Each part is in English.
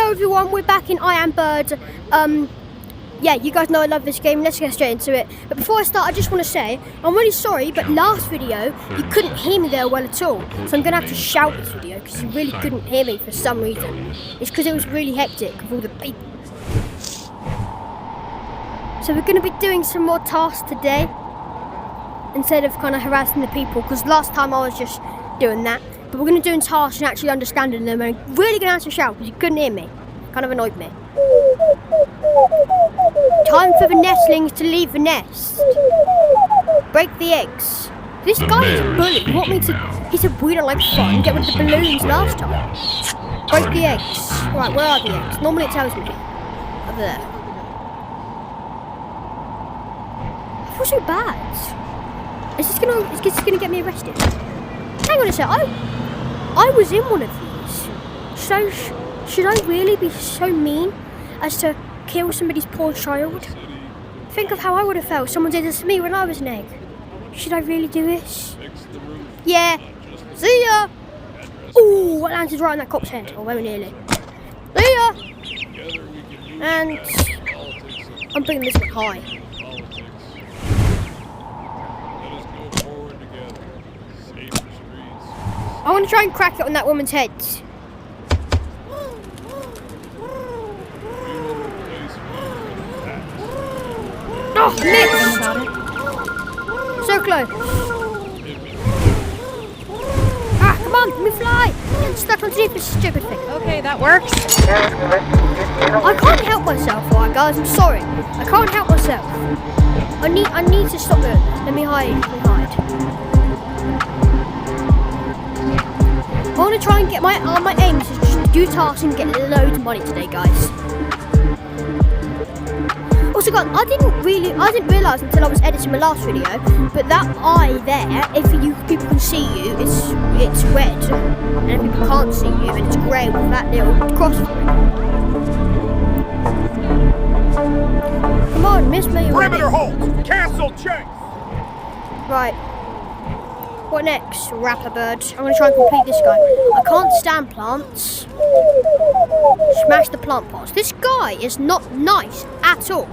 Hello everyone, we're back in I Am Bird. Yeah, you guys know I love this game, let's get straight into it. But before I start, I just want to say, I'm really sorry, but last video, you couldn't hear me there well at all. So I'm going to have to shout this video, because you really couldn't hear me for some reason. It's because it was really hectic with all the people. So we're going to be doing some more tasks today, instead of kind of harassing the people, because last time I was just doing that. But we're going to do tasks and actually understanding them, and I'm really going to have to shout because you couldn't hear me. Kind of annoyed me. Time for the nestlings to leave the nest. Break the eggs. This guy is a bully. You want me to... He said we don't like fun. Get rid of the balloons last time. Break the eggs. Right, where are the eggs? Normally it tells me. Over there. I feel so bad. Is this gonna get me arrested? Hang on a sec. I was in one of these. So should I really be so mean as to kill somebody's poor child? Think of how I would have felt. Someone did this to me when I was an egg. Should I really do this? Yeah. See ya. Ooh, I landed right on that cop's head. Or very nearly. See ya. And I'm bringing this one high. I want to try and crack it on that woman's head. Oh, missed! So close. Ah, come on, let me fly! I'm stuck underneath this stupid thing. Okay, that works. I can't help myself, alright guys, I'm sorry. I can't help myself. I need to stop it. Let me hide. I want to try and get my aim is just do tasks and get loads of money today, guys. Also, guys, I didn't realise until I was editing my last video, but that eye there, if people can see you, it's red, and if people can't see you, then it's grey with that little cross through it. Come on, miss me already. Perimeter hold! Cancel chase! Right. What next, rapper bird? I'm going to try and complete this guy. I can't stand plants. Smash the plant pots. This guy is not nice at all.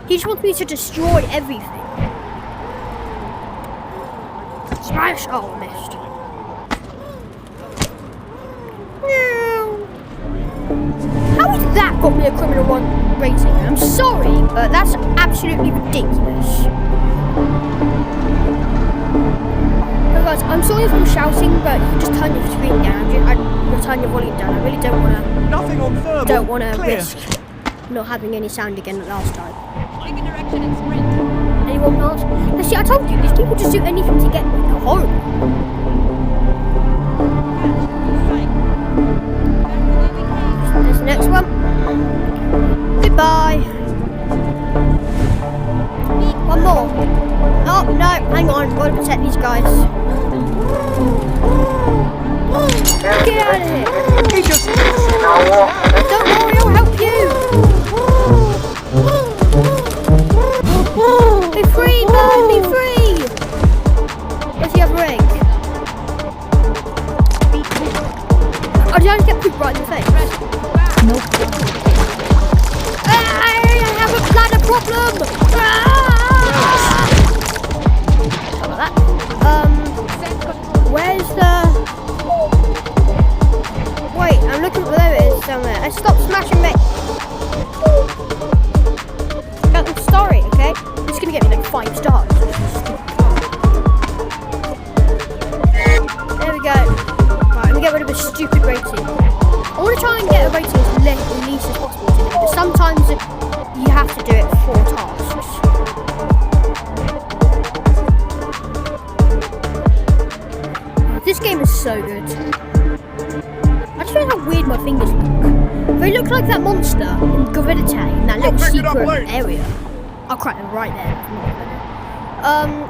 He just wants me to destroy everything. Smash! Oh, I missed. No. How has that got me a criminal 1 rating? I'm sorry, but that's absolutely ridiculous. Guys, I'm sorry if I'm shouting, but you can just turn your screen down. You'll turn your volume down. I really don't want to risk not having any sound again like last time. Take a direction and sprint. Anyone else? Now, see, I told you, these people just do anything to get me. They're horrible. There's the next one. Goodbye. One more. Oh, no, hang on. Got to protect these guys. Get out of here! Don't worry, I'll help you! Be free, bird, be free! Where's the other egg? Oh, did I just get pooped right in the face? Nope. I have a bladder problem! How about that? Where's the... Wait, I'm looking for where it is down there. And stop smashing me. I'm sorry, okay? It's gonna get me like 5 stars. There we go. Right, let me get rid of a stupid rating. I want to try and get a rating as least as possible today, but sometimes you have to do it for tasks. This game is so good. I just feel how weird my fingers look. They look like that monster in Gorilla Tag in that little secret area. I'll crack them right there.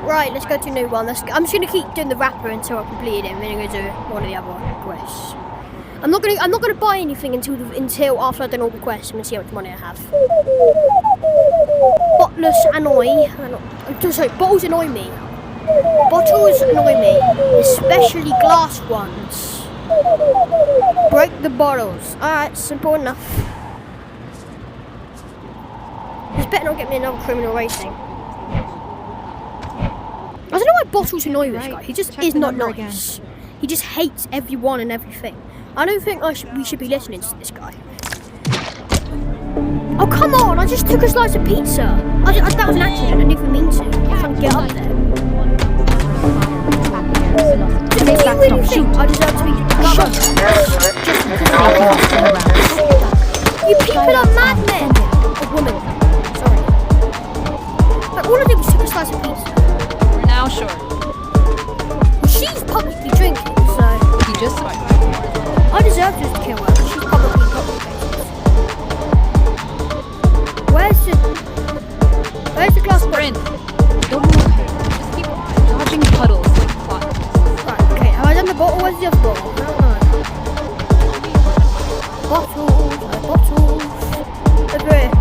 Right, let's go to a new one. I'm just gonna keep doing the rapper until I complete it, and then I'm gonna do one of the other quests. I'm not gonna buy anything until after I've done all the quests. I'm gonna see how much money I have. Bottles annoy me. Bottles annoy me, especially glass ones. Break the bottles. Alright, simple enough. This better not get me another criminal racing. I don't know why bottles annoy this guy. He just is not nice. He just hates everyone and everything. I don't think we should be listening to this guy. Oh, come on! I just took a slice of pizza. That was an accident. I didn't even mean to. I'm trying to get up there. Do you really think I deserve to be shot just because you people are madmen! A woman. Sorry. But all I did was took a slice of pizza. We're now short. She's publicly drinking, so... He just swiped. I deserve to kill her, because she's publicly intoxicated. Where's the glass Sprint. Don't move. Just keep dodging puddles like clots. Right, okay, have I done the bottle? Where's the other bottle? I don't know. Bottles. Over here.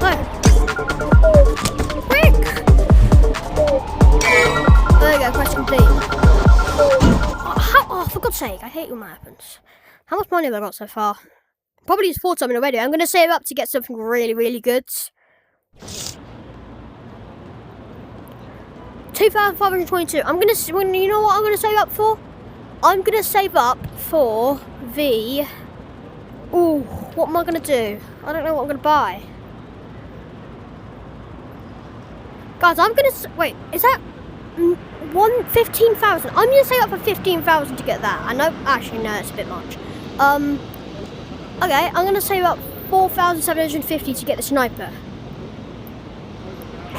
No. Quick! There you go, quest complete. Oh, for God's sake, I hate when that happens. How much money have I got so far? Probably just bought something already. I'm going to save up to get something really, really good. 2,522. I'm going to, you know what I'm going to save up for? I'm going to save up for the... Ooh, what am I going to do? I don't know what I'm going to buy. Guys, I'm going to... Wait, is that... 15,000? I'm going to save up for 15,000 to get that. I know... Actually, no, it's a bit much. Okay, I'm going to save up 4,750 to get the sniper.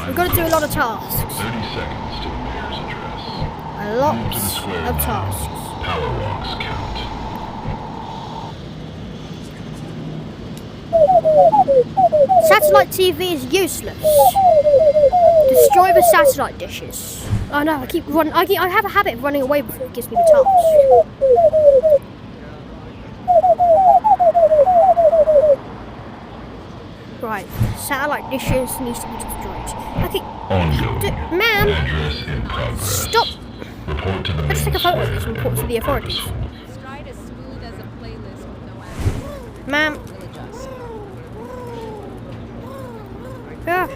We've got to do a lot of tasks. 30 seconds to the mayor's address. A lot Move to the square of now. tasks. Power walks count. Satellite TV is useless. Destroy the satellite dishes. Oh no, I keep running. I have a habit of running away before it gives me the task. Right, satellite dishes needs to be destroyed. Okay, Ongoing. ma'am, Address in progress. stop. Report to the Let's take a main photo of square this and report to the authorities. Stride as smooth as a playlist with no ads. Ma'am, We'll adjust. yeah,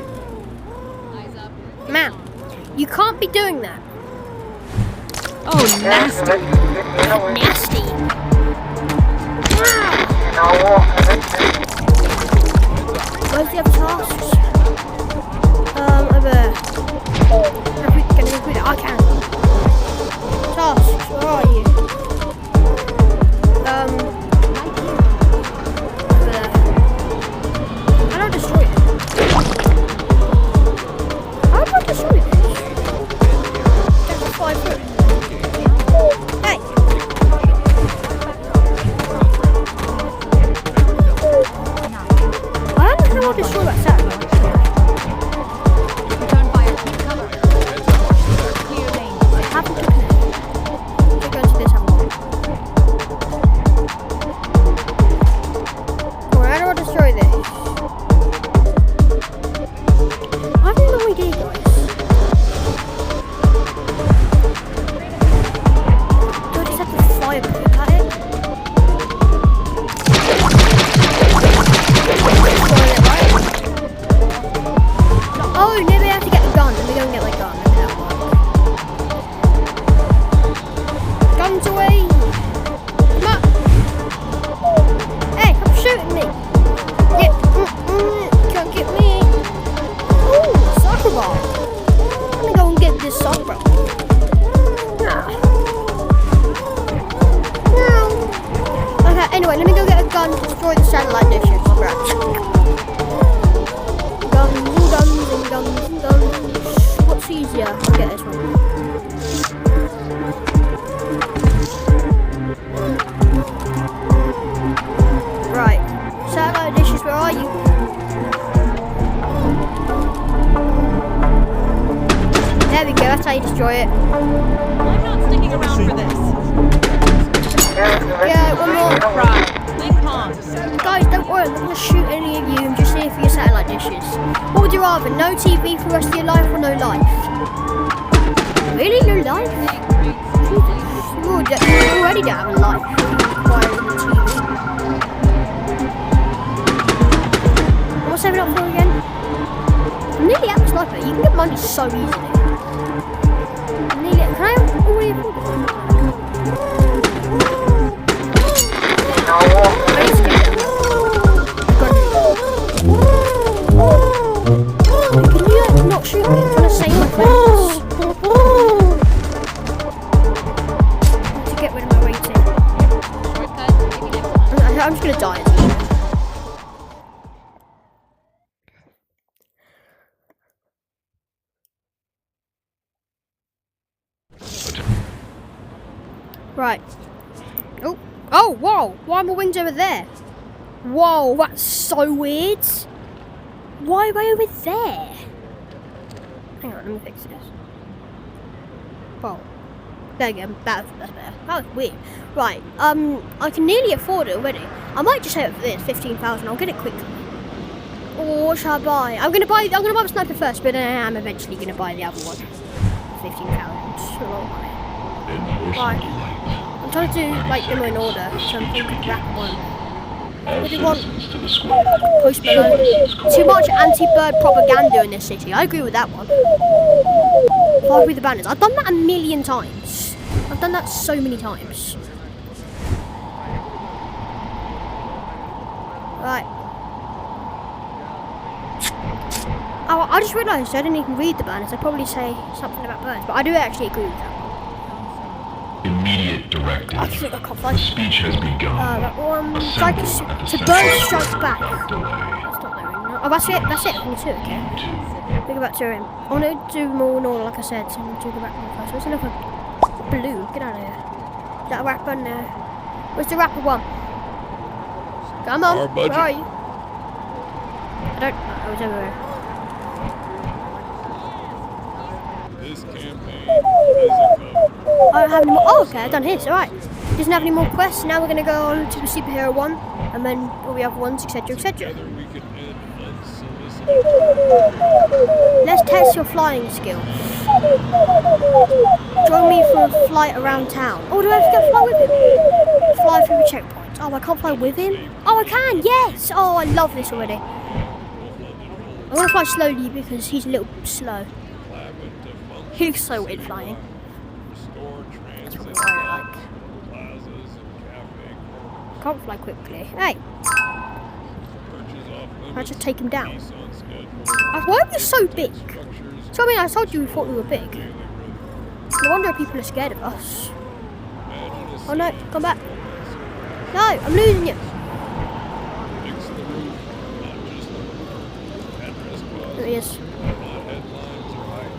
Eyes up. ma'am, you can't be doing that. Oh, nasty. Nasty. Where's the other tasks? Over there. Can you include it? I can. Tasks, where are you? Over there. How do I destroy it? How do I destroy it? Just fly through. Hey! I don't know how to destroy that satellite. Return fire. Keep cover. Clear lane. I haven't taken it. Let's go into this one. Alright, how do I destroy this? I have no idea, guys. Do I just have to fire poop at it? Oh, maybe I have to get the gun. Let me go and get my gun. Maybe that'll work. Guns away! Come on! Hey, stop shooting me! Yeah, can't get me! Ooh, soccer ball! Let me go and get this soccer ball. No. Okay, anyway, let me go get a gun to destroy the satellite dishes. Right. Guns and guns and guns and guns. What's easier? I'll get this one. Right. Satellite dishes, where are you? There we go, that's how you destroy it. I'm not sticking around for this. Yeah, one more. Cry. Ping pong. Guys, don't worry, I'm not going to shoot any of you. I'm just here for your satellite dishes. What would you rather, no TV for the rest of your life or no life? Really? No life? You already don't have a life. Why are you What's saving up for again? I'm nearly at the sniper. You can get money so easily. I'm nearly at, can I already afford it? Can you not shoot me? I'm trying to save my friends. To get rid of my rating. I'm just gonna die. Right. Oh. Oh, whoa. Why are my wings over there? Whoa, that's so weird. Why am I over there? Hang on, let me fix this. Whoa. There you go. That's better. That was weird. Right. I can nearly afford it already. I might just save it for this, 15,000. I'll get it quickly. Or what should I buy? I'm gonna buy the sniper first, but then I'm eventually gonna buy the other one. 15,000. A lot of money. Right. I'm trying to do like them in order, so I'm thinking wrap one. What do you want? Post Malone. Too much anti-bird propaganda in this city. I agree with that one. Fly with the banners. I've done that a million times. I've done that so many times. Right. Oh, I just realised I didn't even read the banners. They probably say something about birds, but I do actually agree with that. Immediate directive. I think I can't The find it. speech has begun. That one. Assemble So at the bird Central strikes back. Without delay. That's not there. No. Oh, that's it. That's it. Only two. Okay. We go back to him. I want to do more in order, like I said. So I'm going to go back to him first. Where's another blue? Get out of here. Is that a rapper? No. Where's the rapper one? Come on. Our budget. Where are you? I don't. I was over there. This campaign is a cover. I don't have any more. Oh, okay. I've done his. Alright. Doesn't have any more quests. Now we're going to go on to the superhero one. And then all the other ones, etc. etc. Together we can end unsolicited. Let's test your flying skills. Join me for a flight around town. Oh, do I have to go fly with him? Fly through the checkpoint. Oh, I can't fly with him? Oh, I can, yes! Oh, I love this already. I'm going to fly slowly because he's a little slow. He looks so weird flying. Restore That's transit what I like. plazas and cafe Can't fly quickly. Hey, purchase off I just take him down. limits on schedule. Why are we so big? Structures So, I mean, I told you we thought we were big. daily rhythm. No wonder people are scared of us. Imagine a Oh no, scene come back. No, I'm losing you. fix the roof, not just the roof. Address bus, There he is. not headlines or hype.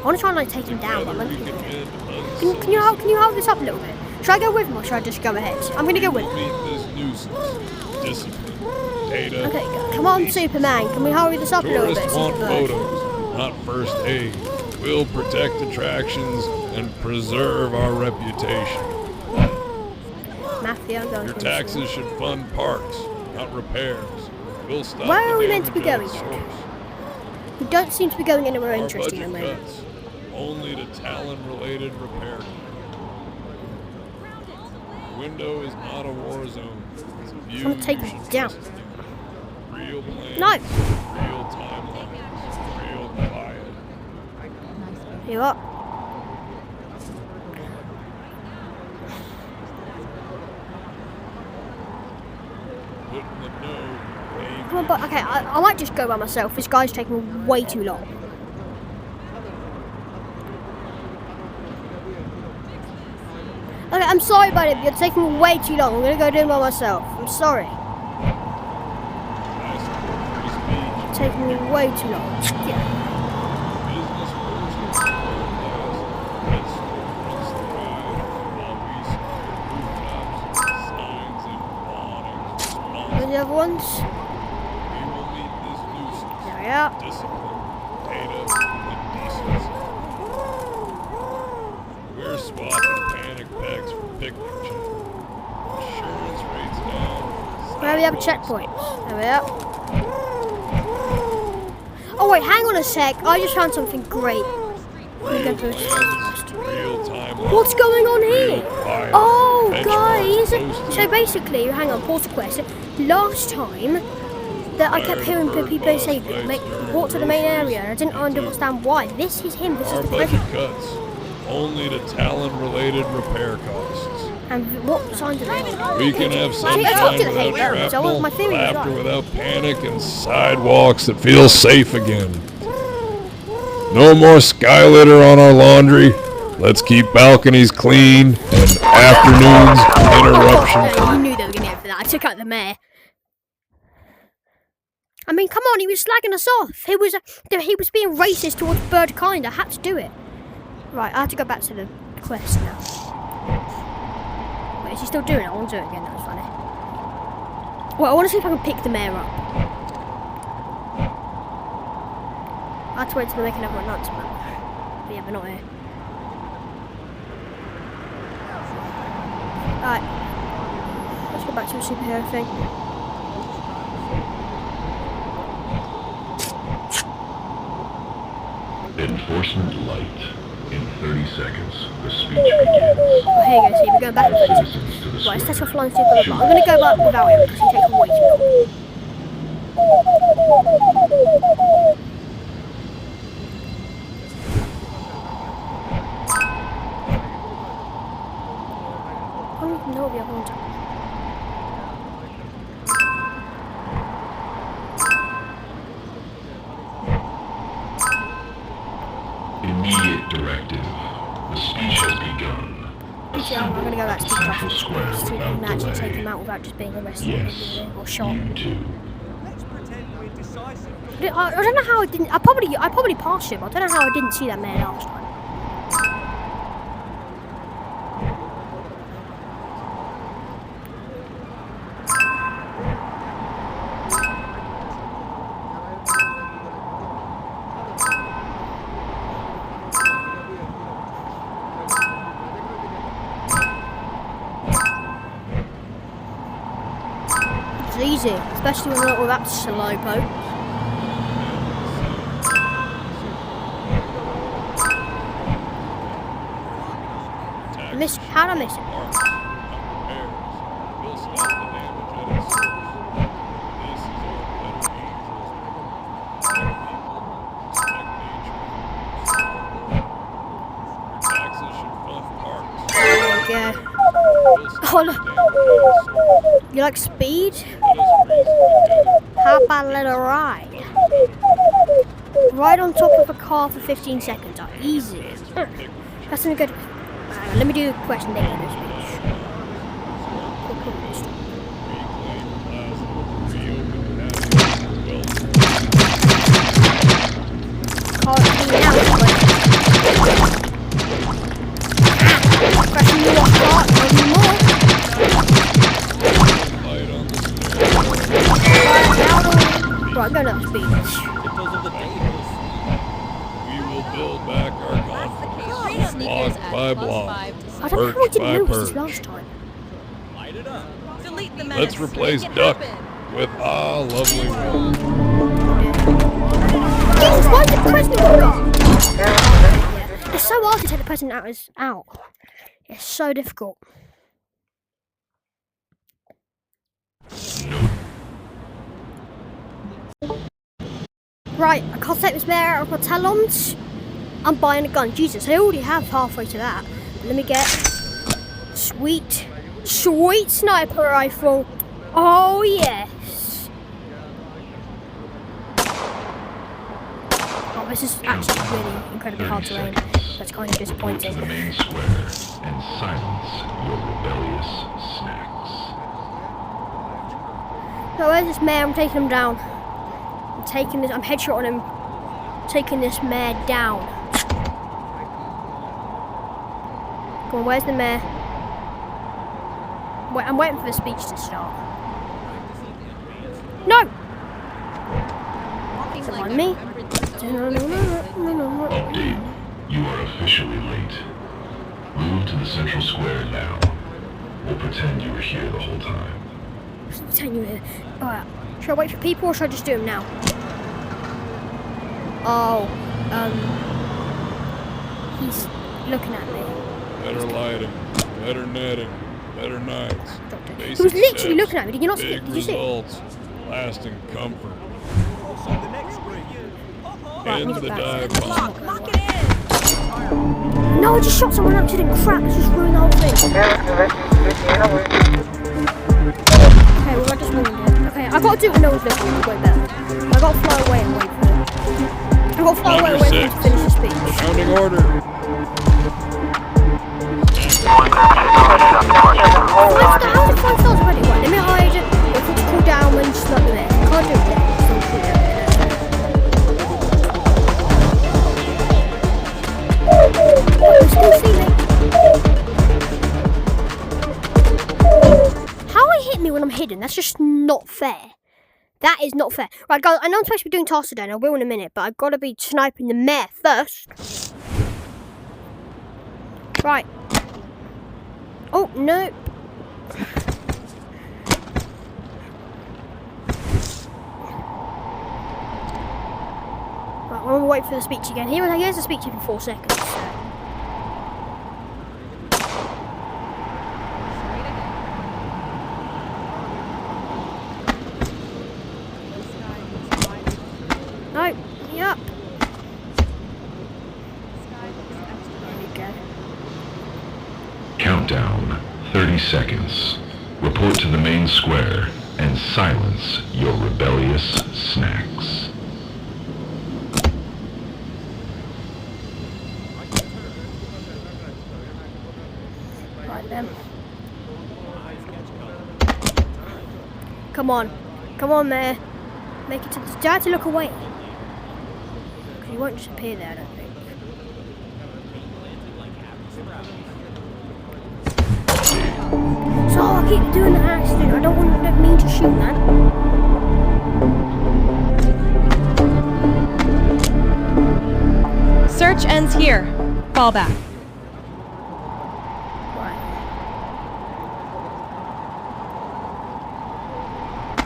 I want to try and like take him down, but I'm Together we not- can end Can you hold this up a little bit? Should I go with him or should I just go ahead? I'm gonna go with him. Meet this nuisance. Discipline. Data. Okay, come on, Superman. Can we hurry this up a little bit? Tourists want Superbird? photos, not first aid. We'll protect attractions and preserve our reputation. Mafia, I'm going Your to taxes should fund parks, not repairs. We'll stop Where the are we meant to be damage going at then? source. We don't seem to be going anywhere Our interesting at the budget moment. cuts only to Talon-related repair. The window is not a war zone. It's a view I'm gonna take you him should down. trust. Real plans, No. real timelines, real quiet. You up? Put in the note, aim Come on, but okay, I might just go by myself. This guy's taking way too long. Okay, I'm sorry about it. You're taking way too long. I'm gonna go do it by myself. I'm sorry. I support free speech. Taking me way too long. Yeah. Business first, let's runs the ride while we secure rooftops, signs, and awnings. Where's the other ones? We will meet this nuisance. There we are. Discipline, data, and decency. We're swapping panic bags for picnic chairs. Insurance rates down. Where are the other checkpoints? There we are. Oh wait, hang on a sec. I just found something great. Let me go through this first. Real-time. What's going on here? Fire. Oh, Benchmarks guys! posted. So basically, hang on, pause the quest. Last time that I kept hearing people say, walk to the main area, and I didn't understand why. This is him, this Our is the budget president. cuts only to Talon-related repair costs. And what signs are they? We can have I sunshine told you to hate without roads. I want my shrapnel, theory was laughter right. without panic, and sidewalks that feel safe again. No more sky litter on our laundry. Let's keep balconies clean and afternoons interruption-free. You knew they were going to go for that. I took out the mayor. I mean, come on, he was slagging us off. He was being racist towards bird kind. I had to do it. Right, I have to go back to the quest now. Wait, is he still doing it? I want to do it again. That was funny. Well, I want to see if I can pick the mayor up. I have to wait till they make another announcement. But yeah, they're not here. Alright. Let's go back to the superhero thing. Enforcement light. In 30 seconds, the speech begins. Oh, here you go, see, we're going back to the Citizens to the Right, let's square. test our flying super. I'm going to go back without him because he takes way too long. I don't even know what the other ones are. Immediate directive. The speech has begun. Yeah, I'm going to go back to the Central traffic Square so we can without actually delay. take him out without just being arrested Yes, or shot. you too. I don't know how I didn't. I probably passed him. I don't know how I didn't see that man last time. It's easy, especially when we're not with that slowpoke. How did I miss it? We'll stop the damage at its source. This is our better angels. Better people. Respect nature. Taxes should fund parks. Yeah. We'll stop Oh, the look. damage at its source. You like speed? Let us reason together. How about a little ride? Ride on top of a car for 15 seconds. Oh, easy. That's something good. Let me do a question then in this speech. Car clean out. Question you what car? Not anymore. Right, go to that speech. We will build back our confidence. Block by block. I don't know how I Perch didn't by notice this perch. last time. Delete the menace. Let's replace Make it Duck happen. with lovely Will. Jesus, why is the president gone? It's so hard to take the president out. It's so difficult. Right, I can't take this mayor out of my talons. I'm buying a gun. Jesus, I already have halfway to that. Let me get sweet sniper rifle. Oh yes. Oh, this is actually really incredibly hard to aim. That's kind of To disappointing. the main square and silence your rebellious snacks. So where's this mayor? I'm taking him down. I'm headshot on him. Taking this mayor down. Come on, where's the mayor? Wait, I'm waiting for the speech to start. No! Walking Come like on, a me. Update. You are officially late. Move to the central square now. We'll pretend you were here the whole time. Alright. Should I wait for people or should I just do them now? Oh, he's looking at me. Better lighting, better netting, better nights. He was literally looking at me. Did you not see Big it? Did you see it? results, lasting comfort. Right, In need the it dive back. bomb. Lock it in! No, I just shot someone on accident. Crap, let's just ruin the whole thing. Okay, well, I just ruined it. Okay, I gotta do it when no one's looking. It's way better. I gotta fly away and wait for it. I gotta fly away and wait for him to finish his speech. Sounding order. 5 stars already. Right, let me hide it. Wait for it to cool down when it's not there. Can't do it there. Still shoot it. Still see me. How are you hit me when I'm hidden? That's just not fair. That is not fair. Right, guys, I know I'm supposed to be doing tasks today, and I will in a minute, but I've got to be sniping the mayor first. Right. Oh, no. Right, I'm going to wait for the speech again. Here's the speech in 4 seconds. So. No, yep. There we go. Countdown, 30 seconds. Report to the main square and silence your rebellious snacks. Right then. Come on. Come on, Mayor. Make it to the... Do I have to look away? Because he won't just appear there, I don't think. So I keep doing the accident. I don't mean to shoot, man. Search ends here. Fall back.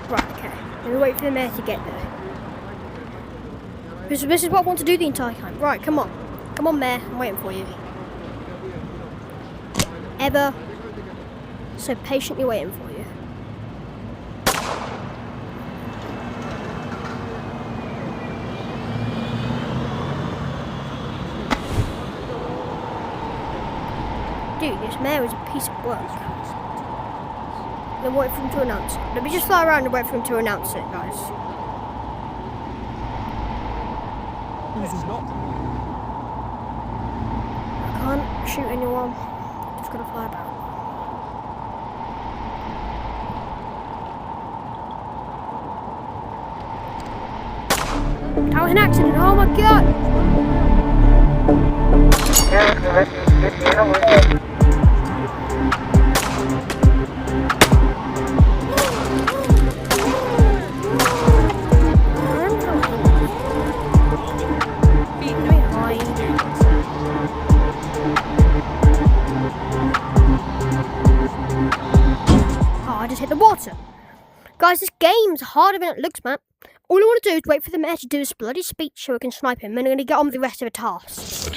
Right, okay. Let me wait for the mayor to get there. This is what I want to do the entire time. Right, come on. Come on, mayor. I'm waiting for you. Ever so patiently waiting for you. Dude, this mayor is a piece of work. Then wait for him to announce it. Let me just fly around and wait for him to announce it, guys. I can't shoot anyone. Just gotta fly about. That was an accident. Oh my god! Hit the water. Guys, this game's harder than it looks, man. All I want to do is wait for the mayor to do his bloody speech so we can snipe him, and I'm going to get on with the rest of the tasks.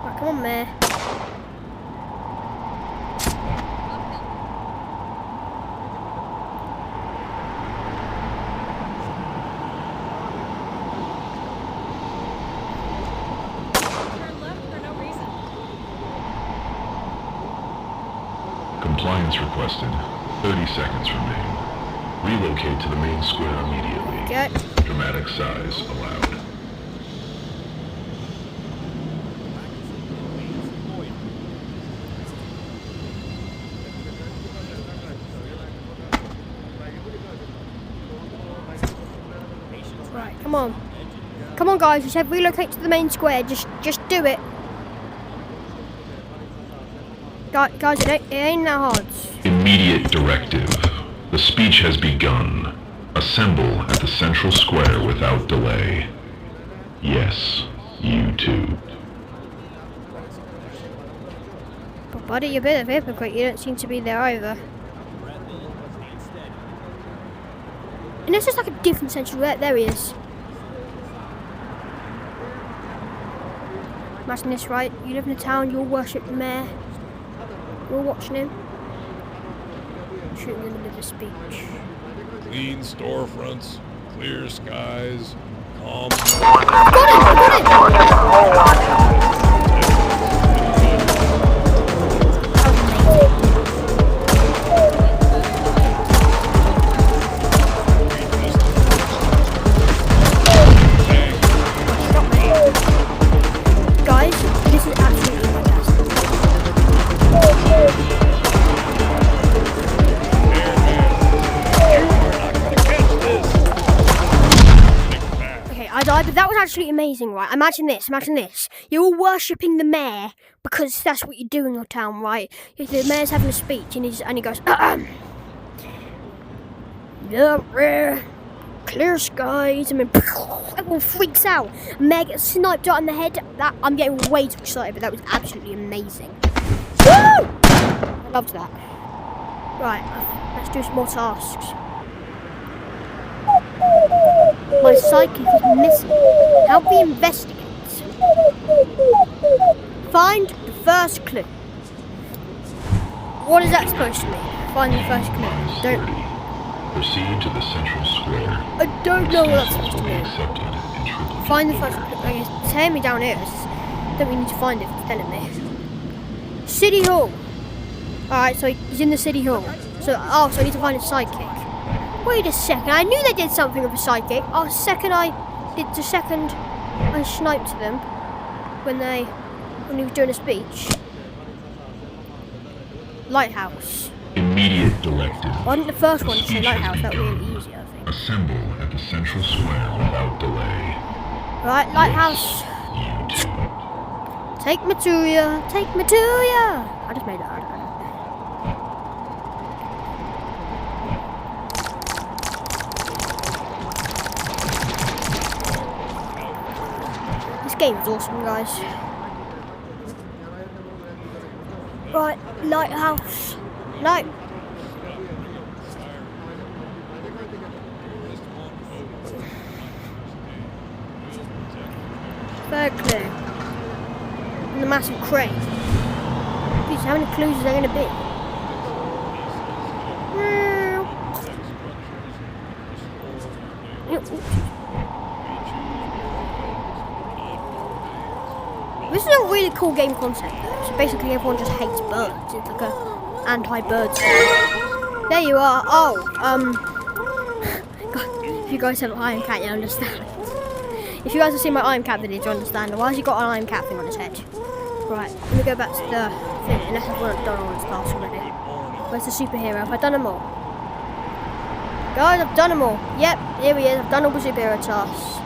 Right, come on, mayor. Compliance requested. 30 seconds remain. Relocate to the main square immediately. Okay. Dramatic size allowed. Right, come on. Come on, guys. You said relocate to the main square. Just do it. Guys, it ain't that hard. Immediate directive. The speech has begun. Assemble at the central square without delay. Yes, you too. Buddy, you're a bit of a hypocrite. You don't seem to be there either. And it's just like a different central. There he is. Imagine this, right? You live in a town, you'll worship the mayor. You're watching him. Shooting in the middle of a speech. Clean storefronts, clear skies, calm. Guys, this is absolutely fantastic. Okay, I died, but that was actually amazing, right? Imagine this, imagine this. You're all worshipping the mayor because that's what you do in your town, right? If the mayor's having a speech and he goes, clear skies, and then everyone freaks out. Mayor gets sniped out in the head. That I'm getting way too excited, but that was absolutely amazing. Woo! I loved that. Right, let's do some more tasks. My psychic is missing. Help me investigate. Find the first clue. What is that supposed to mean? Find the first clue. Proceed to the central square. I don't know what that's supposed to mean. Accepted in triple. Find the first clue. Okay, it's telling me down here. Don't we need to find it? It's telling me. City Hall. Alright, so he's in the City Hall. So I need to find a psychic. Wait a second, I knew they did something with a psychic. I sniped them when he was doing a speech. Lighthouse. Immediate directive. Why didn't the first one say lighthouse? That would be easy, I think. Assemble at the central square without delay. Right, lighthouse. You too. Take me to ya. Take me to ya. I just made that hard. This game is awesome, guys. Right, lighthouse. No. Third clue. And the massive crane. Jeez, how many clues is there going to be? This is a really cool game concept. So basically everyone just hates birds. It's like a anti-bird song. There you are. Oh, God, if you guys have an Iron Cat, you understand. If you guys have seen my Iron Cat video, you understand. Why has he got an Iron Cat thing on his head? Right, let me go back to the thing, unless I've done all his tasks already. Where's the superhero? Have I done them all? Guys, I've done them all. Yep, here he is. I've done all the superhero tasks.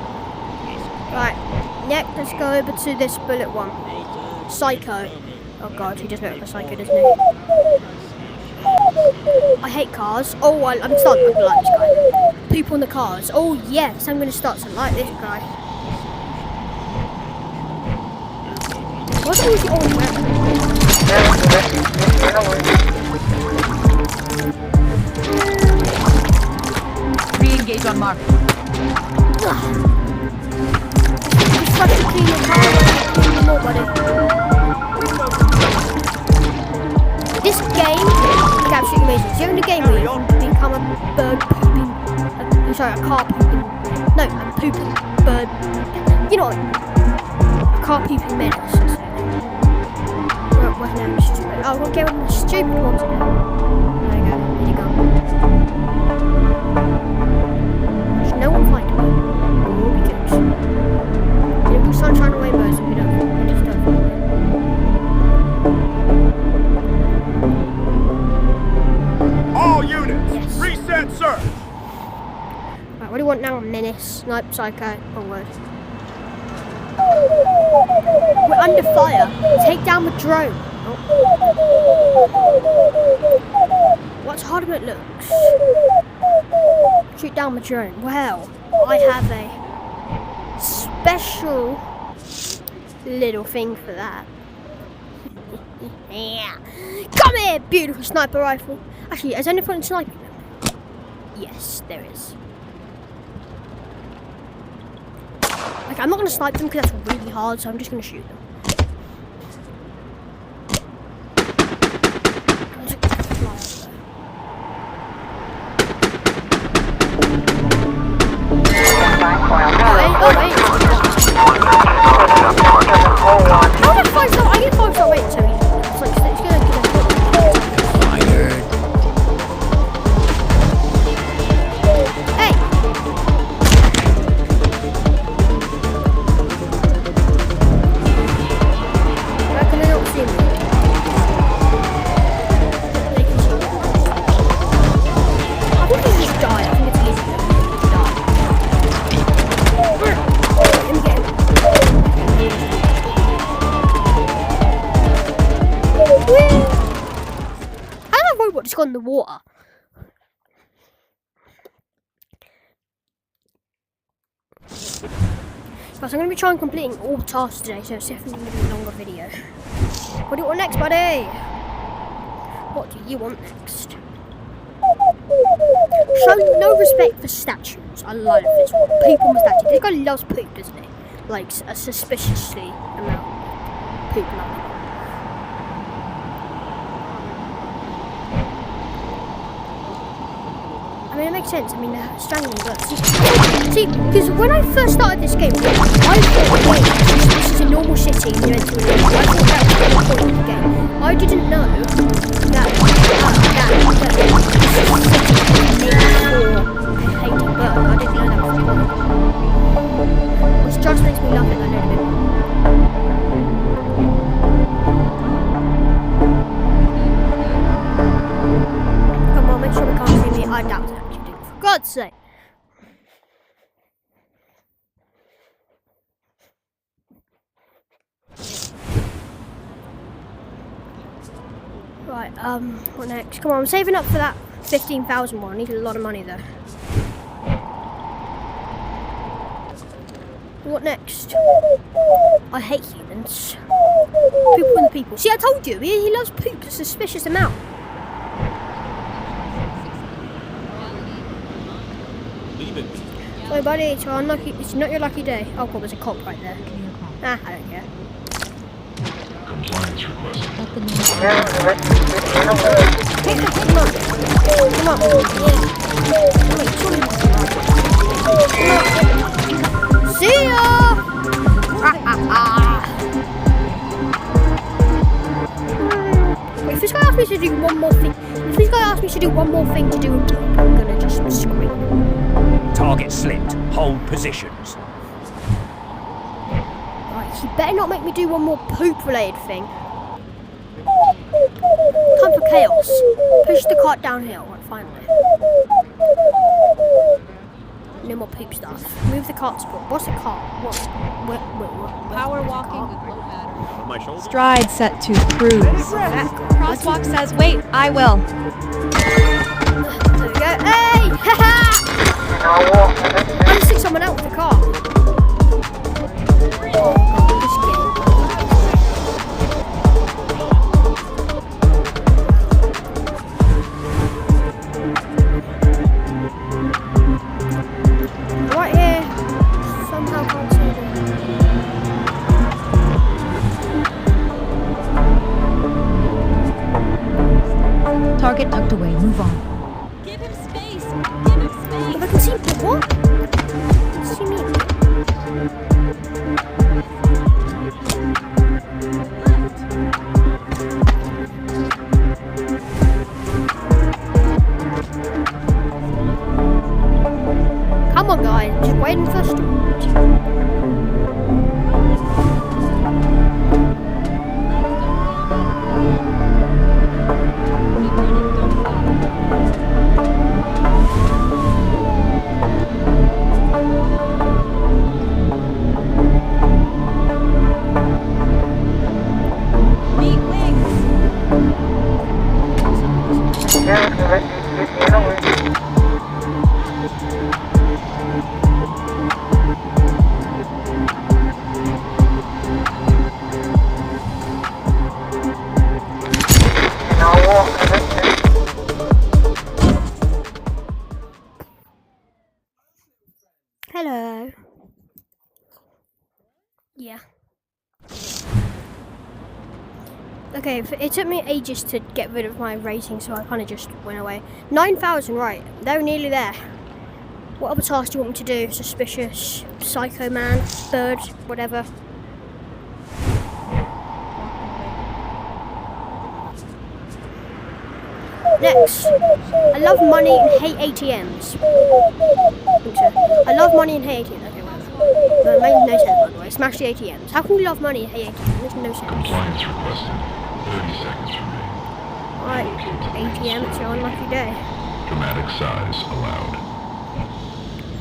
Right, yep, let's go over to this bullet one. Psycho. Oh God, he just looked like a psycho, doesn't he? I hate cars. Oh, I'm starting to like this guy. People in the cars. Oh yes, I'm going to start something like this guy. What's all the old weapon? Re-engage on mark. Just try to clean your car. Clean more, buddy. This game is absolutely amazing. It's the only game where you can become a bird pooping. A car pooping. No, a pooping bird. You know what? A car pooping menace. What's the name? Stupid. Oh, we'll get one of the stupid ones now. There you go. Here you go. There's no one find me. We'll be good. It'll be sunshine and rainbows if we don't. We just don't find me. All units, Yes. reset, sir. Right, what do you want now? Menace, snipe, psycho, one word. We're under fire. Take down the drone. Oh. What's harder than it looks? Shoot down the drone. Well, I have a special little thing for that. Yeah. Come here, beautiful sniper rifle. Actually, is anyone sniping them? Yes, there is. Like, I'm not going to snipe them because that's really hard, so I'm just going to shoot them. Oh, wait. How did I 5-star? I get 5-star rating, so it's like, it's good. Hey! How can they not see me? They can see me. I think they just die. I think it's easier to die. Let me get him. How did that robot just got in the water? Guys, I'm going to be trying completing all tasks today, so it's definitely going to be a longer video. What do you want next, buddy? What do you want next? Show no respect for statues. I love this one. Poop on the statue. This guy loves poop, doesn't he? Like a suspiciously amount of poop. I mean, it makes sense. I mean, they're strangling birds. See, because when I first started this game, I thought, wait, this is a normal city. You enter a game. I thought that was the point of the game. I didn't know that this is a city made for hating birds. I didn't know that was the point. Which just makes me love it a little bit more. Come on, make sure we can't see me. I doubt it. For God's sake. Right, what next? Come on, I'm saving up for that 15,000 one. I need a lot of money though. What next? I hate humans. Poop on the people. See, I told you, he loves poop a suspicious amount. Sorry, buddy, it's unlucky. It's not your lucky day. Oh god, there's a cop right there. Ah, I don't care. Compliance request. Come on. See ya! If this guy asks me to do one more thing, to do, I'm gonna just scream. Target slipped. Hold positions. Right, he better not make me do one more poop-related thing. Time for chaos. Push the cart downhill. Right, finally. No more poop stuff. Move the cart spot. What's a cart? What? Power walking with low battery. My shoulder. Stride set to cruise. Crosswalk says, wait, I will. There we go. Hey! Haha! I just took someone out with the car. Oh god, this game. Right here. Somehow can't see them. Target tucked away. Move on. Give him space. But I can see people. What? I can see me. Come on, guys. Just waiting for us to. Hello. Yeah. Okay, it took me ages to get rid of my rating, so I kind of just went away. 9,000, right. They're nearly there. What other tasks do you want me to do? Suspicious, psycho man, bird, whatever. Next. I love money and hate ATMs. I love money and hate ATMs. Okay, well. That makes no sense, by the way. Smash the ATMs. How can you love money and hate ATMs? Makes no sense. Compliance requested. 30 seconds remain. Right. ATM, it's your unlucky day. Dramatic size allowed.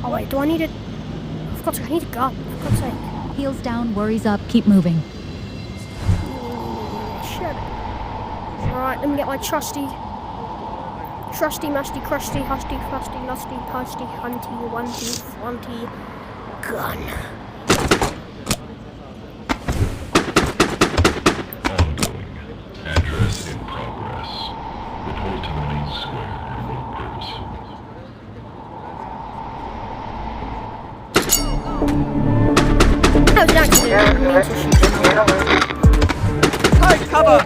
Oh wait, do I need a... For God's sake, I need a gun. For God's sake. Heels down, worries up, keep moving. Shut it. Alright, let me get my trusty, musty, crusty, husty, crusty, lusty, pusty, hunty, onety, fronty gun. Ongoing. Address in progress. Report to the main square. Remote purposeful. That was an accident. I didn't mean to shoot him. Take cover!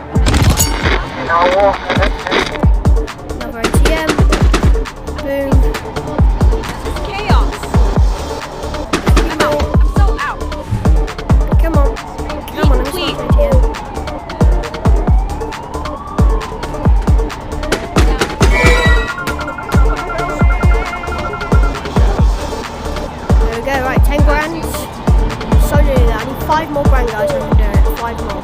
Another ATM. Boom. Chaos! I'm out. I'm so out. Come on. Come on, let's Please. not ATM. There we go, right, 10 grand. So do that. I need 5 more grand, guys, and I can do it. 5 more.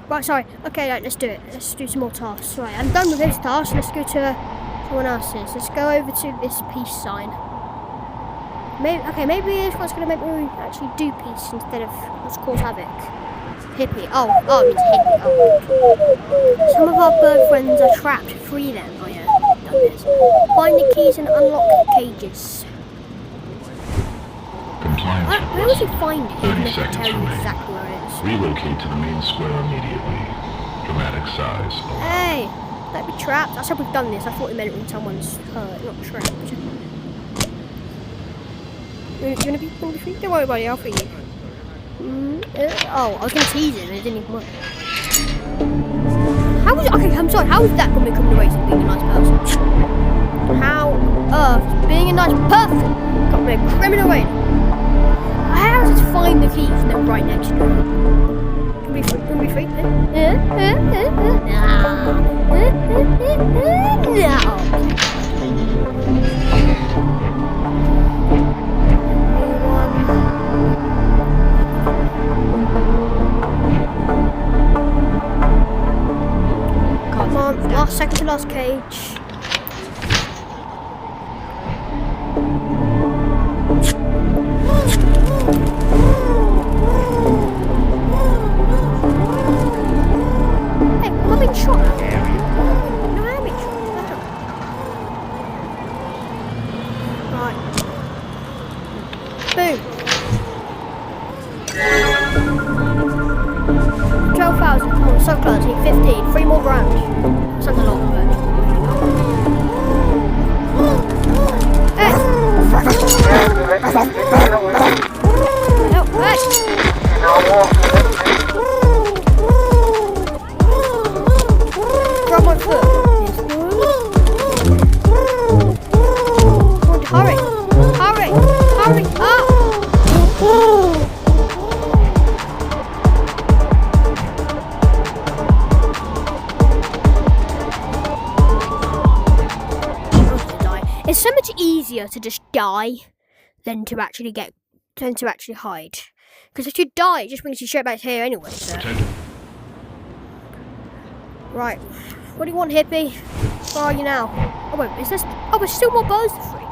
Right, sorry. Okay, right, let's do it. Let's do some more tasks. Right, I'm done with this task. Let's go to someone else's. Let's go over to this peace sign. Maybe this one's going to make me actually do peace instead of let's cause havoc. Hippie. Oh, it means hippie. Oh. Some of our bird friends are trapped. Free them. Oh yeah, done this. Find the keys and unlock the cages. Compliance Where would you requested. find it? 30 Even if I seconds tell you remain. exactly where it is. Relocate to the main square immediately. Dramatic size allowed. Hey, don't be trapped. That's how we've done this. I thought it meant when someone's hurt, not trapped. You wanna be free? Don't worry about it, I'll free you. Oh, I was gonna tease him and it didn't even work. How was okay, I'm sorry, how is that gonna become the race of being a nice person? How on earth being a nice person got me a criminal rating? How does it find the keys and they're right next to it? Can we free? Can we free? Come on, last second to last cage. Hey, am I being shot at? No, I am being shot. Right. Boom. 12,000. Oh, so close. I need 15. 3 more grand. Sounds a lot, but... Hey! Oh, hey! Grab my foot. Hurry! Hurry! Hurry up! It's so much easier to just die than to actually hide. Because if you die, it just brings you straight back here anyway. So. Right. What do you want, hippie? Where are you now? Oh wait, is this? Oh, there's still more birds to free.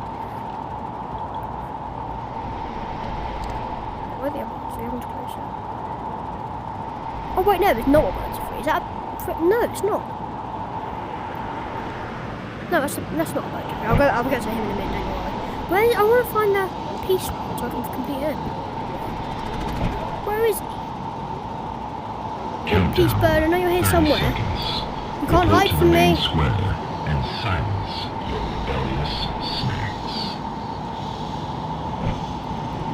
Where are they? Closer. Oh wait, no, there's not more birds to free. Is that? No, it's not. No, that's not about it. I'll go to him in a minute, don't you worry. I want to find the peace one so I can complete it. Where is he? Peace bird, I know you're here somewhere. You can't hide from me. Square and silence your rebellious snacks.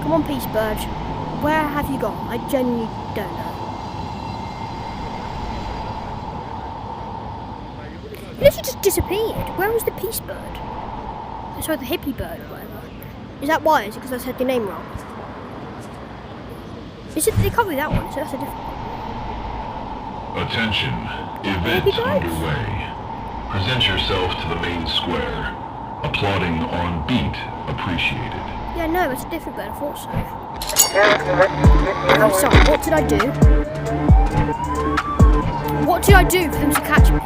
Come on, peace bird. Where have you gone? I genuinely don't know. He literally just disappeared. Where was the peace bird? Sorry, the hippie bird or whatever. Is that why? Is it because I said your name wrong? Is it? It can't be that one. So that's a different one. Attention, event underway. Present yourself to the main square. Applauding on beat appreciated. Yeah, no, it's a different bird. I thought so. I'm sorry. What did I do? What did I do for them to catch me?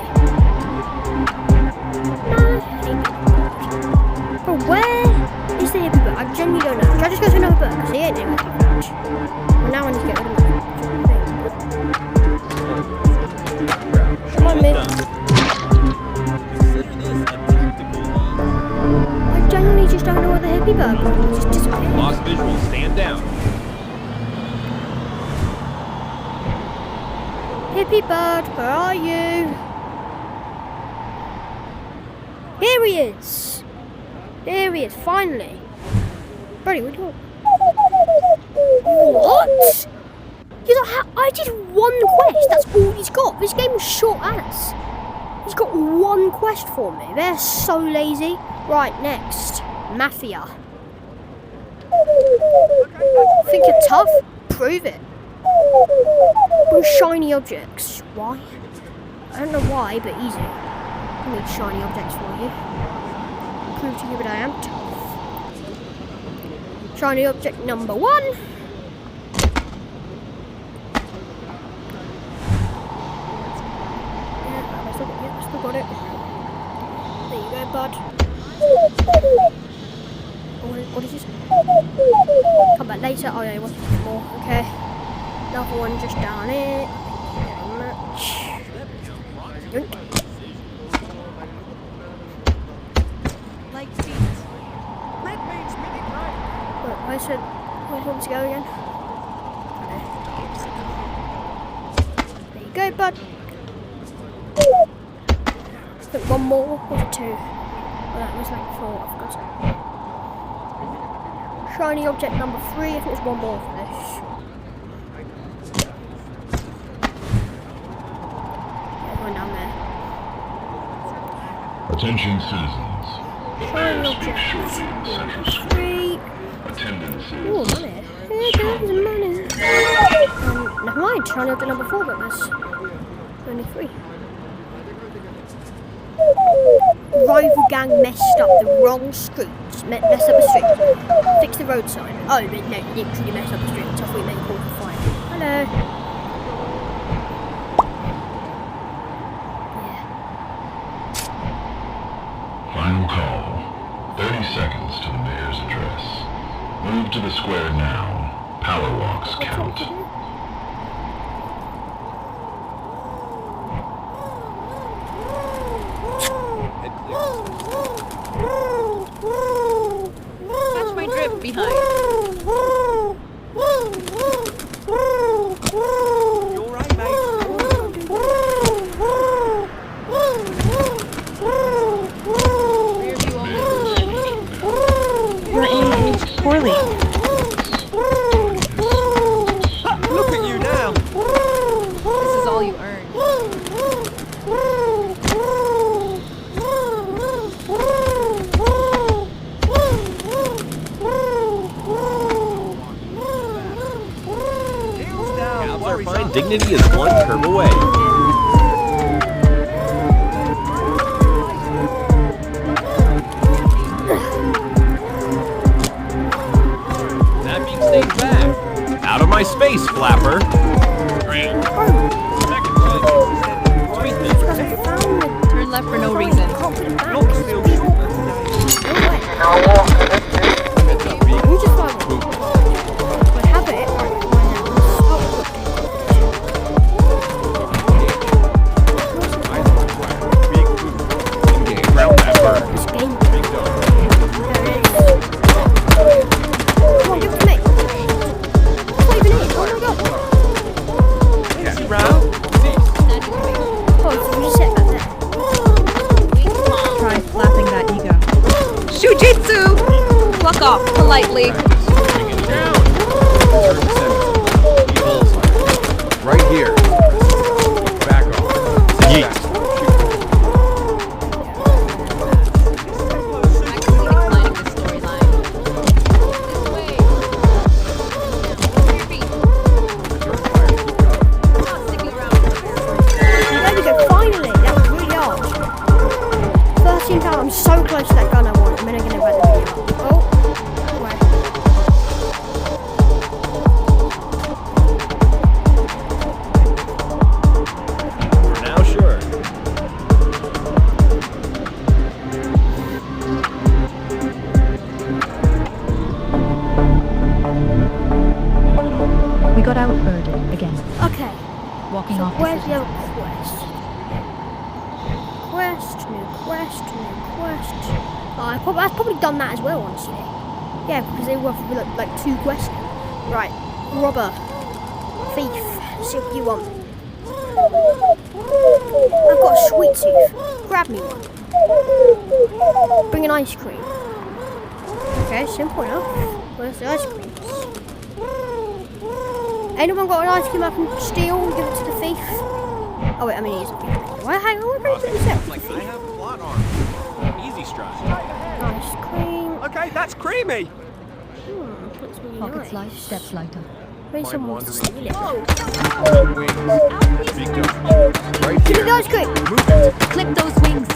But where is the hippie bird? I genuinely don't know. Can I just go to another bird? Because he ain't doing anything much. Well, now I need to get rid of him. Come on, mate. I genuinely just don't know where the hippie bird was. It just disappeared. Lost visual, stand down. Hippie bird, where are you? Here he is! Here he is, finally! Brody, what do you want? What? He's like, I did one quest, that's all he's got. This game is short as. He's got one quest for me. They're so lazy. Right, next. Mafia. Think you're tough? Prove it. With shiny objects. Why? I don't know why, but easy. I need shiny objects for you. Prove to you that I am tough. Shiny object number 1. Yeah, I still got it. There you go, bud. What is this? Come back later. Oh yeah, he wants to get more. Okay. Another one just down here. Thank you very much. Yoink. Light speed. Red means mini right. Wait, where's it? Where's it want to go again? There you go, bud. I think one more. Was it 2? Oh, that was like 4. I forgot. Shiny object number 3. I think there's one more for this. Yeah, going down there. Attention citizens. The mayor speaks shortly in the central square. 3. Attendance Ooh, is money. Here goes money. Never mind, shiny object number 4, but there's only 3. Rival gang messed up the wrong streets. Messed up a street. Fix the road sign. Oh, but no, literally messed up the street. So we made a call for fire. Hello. Yeah. final call. 30 seconds to the mayor's address. Move to the square now. Power walks count. Catch my drip behind. You alright, mate? Rear view only. You're aiming poorly. Look at you now. This is all you earn. Heels down. Cows are Worries fine. up. Dignity is one curve away. That means stay back. Out of my space, flapper. Turn left for no reason. Look still. You just find it. I have it. Right now. off politely. Bring it down. Return to sender. Bullseye. Right here. Back off. Yeet. Declining the storyline. This way. Your feet. Not sticking around. There we go, finally! That was really hard. 13 pounds, I'm so close to that gun I want. I'm gonna get it back there. Oh, wait. Now sure. We got outbirded again. Okay, Walking so off the where's city. the other quest? New quest. Oh, I've probably done that as well, honestly. Yeah, because they were like 2 quests. Right, robber, thief, see what you want. I've got a sweet tooth. Grab me one. Bring an ice cream. Okay, simple enough. Where's the ice creams? Anyone got an ice cream I can steal and give it to the thief? Oh wait, I mean he's a thief. Well, hang on, what about yourself? Like I have plot armor. Easy stride. Ice cream. Okay, that's creamy. That's really Pockets light, nice. steps lighter. Maybe someone wants to steal it. Wings. Big dose. Right Give me here. the ice cream. Move it. Clip those wings.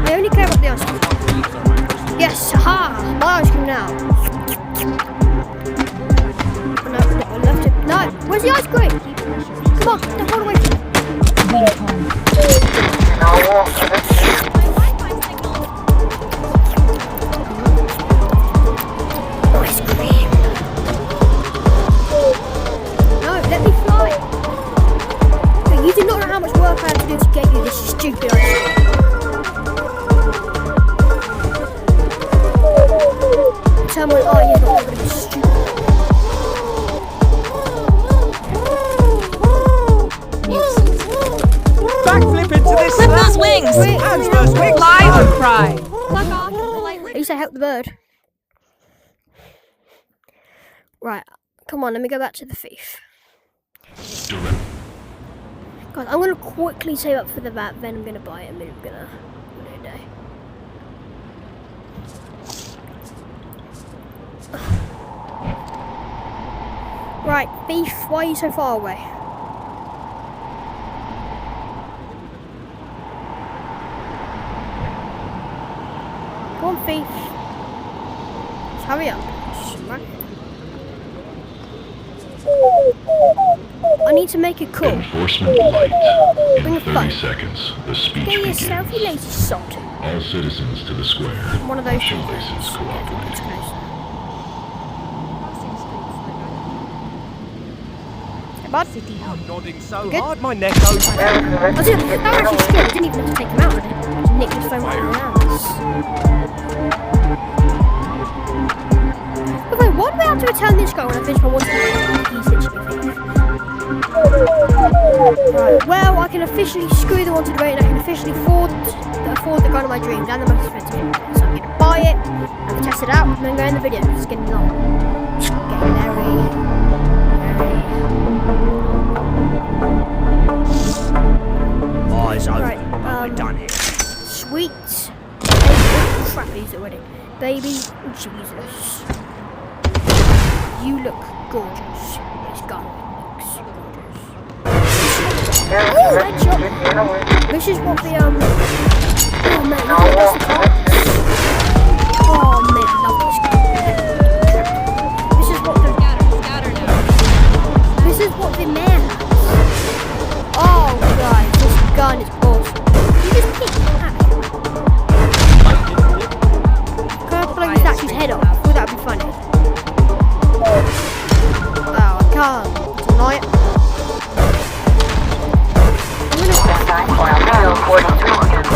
I only care about the ice cream. These are my personal. Yes, ha! My ice cream now. Oh, no, I left it. No, where's the ice cream? Come on, don't hold away from it. Wing home. Ice cream. No, let me fly. No, you do not know how much work I had to do to get you this stupid ice cream. Tell me, oh yeah, but I'm gonna be stupid. Backflip into this Clip slap. those wings. Hands those wings. Fly or cry. Fuck off politely. At least I helped the bird. Right, come on, let me go back to the thief. Guys, I'm gonna quickly save up for the VAT, then I'm gonna buy it, and then I'm gonna do it a day. Right, thief, why are you so far away? Come on, thief. Just hurry up. Right. I need to make a call. Enforcement light. Bring In a 30 phone. seconds, the speech Get begins. yourself, you lazy sod. All citizens to the square. One of those Show things. license cooperate. Hey, bud. I'm nodding so Good. hard, my neck goes. I didn't, that was actually scary. I didn't even have to take him out. I just nicked his phone with my hands. Okay, why do I have to return this guy when I finish my water? He's literally thief. Right, well, I can officially screw the wanted rate and I can officially afford the gun of my dreams and the most expensive one. So I'm going to buy it, I'm going to test it out, and then go in the video. It's getting long. It's getting very... Eyes open. Right, We're done here. Sweet. Oh, crap, he's already. Baby Jesus. You look gorgeous. This gun looks gorgeous. Oh, headshot. This is what the, oh, man, look at this car. Oh, man, I love this gun. This is what the, Scatter now. this is what the man has. Oh, guys, this gun is awesome. You just pick it up. Can I blow this actually's head off? Well, that would be funny. Oh, I can't. Tonight. I'm gonna...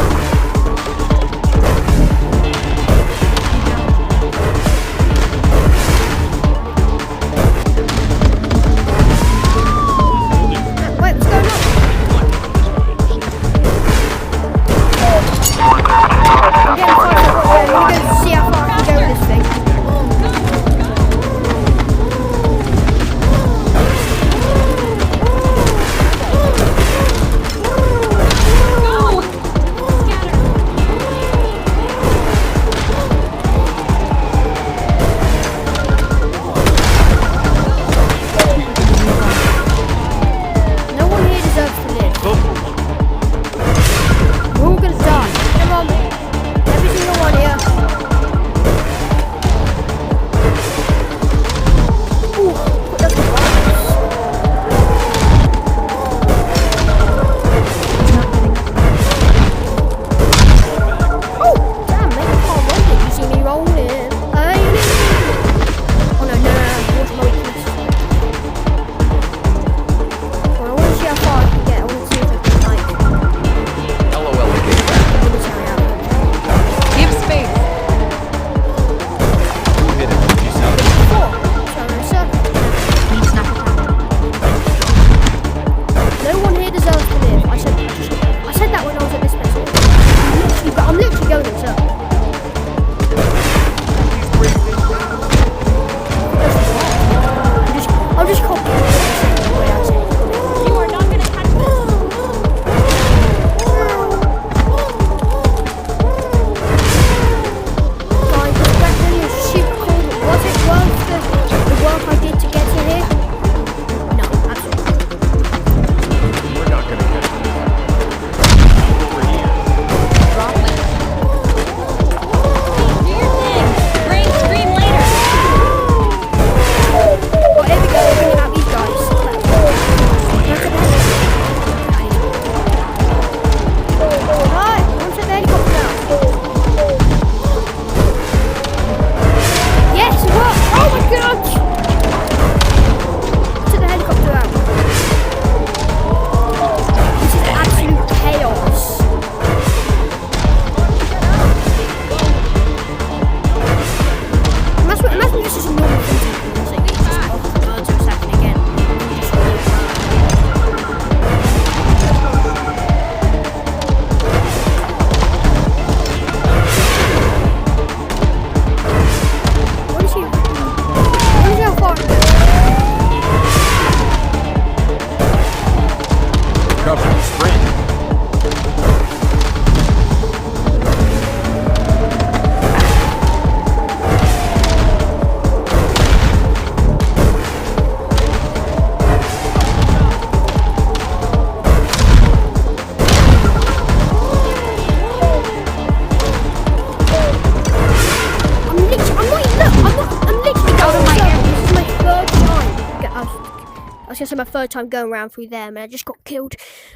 was gonna say my third time going around through them, and I just got killed.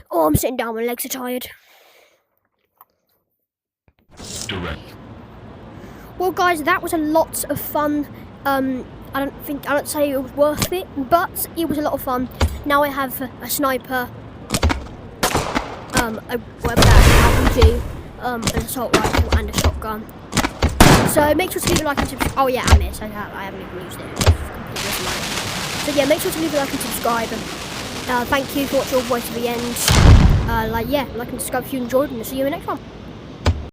Oh, I'm sitting down. My legs are tired. Direct. Well, guys, that was a lot of fun. I don't say it was worth it, but it was a lot of fun. Now I have a sniper, an RPG, an assault rifle, and a shotgun. So make sure to leave a like and subscribe. Oh yeah, and this. I haven't even used it. So yeah, make sure to leave a like and subscribe. Thank you for watching all the way to the end. Like and subscribe if you enjoyed, and I'll see you in the next one.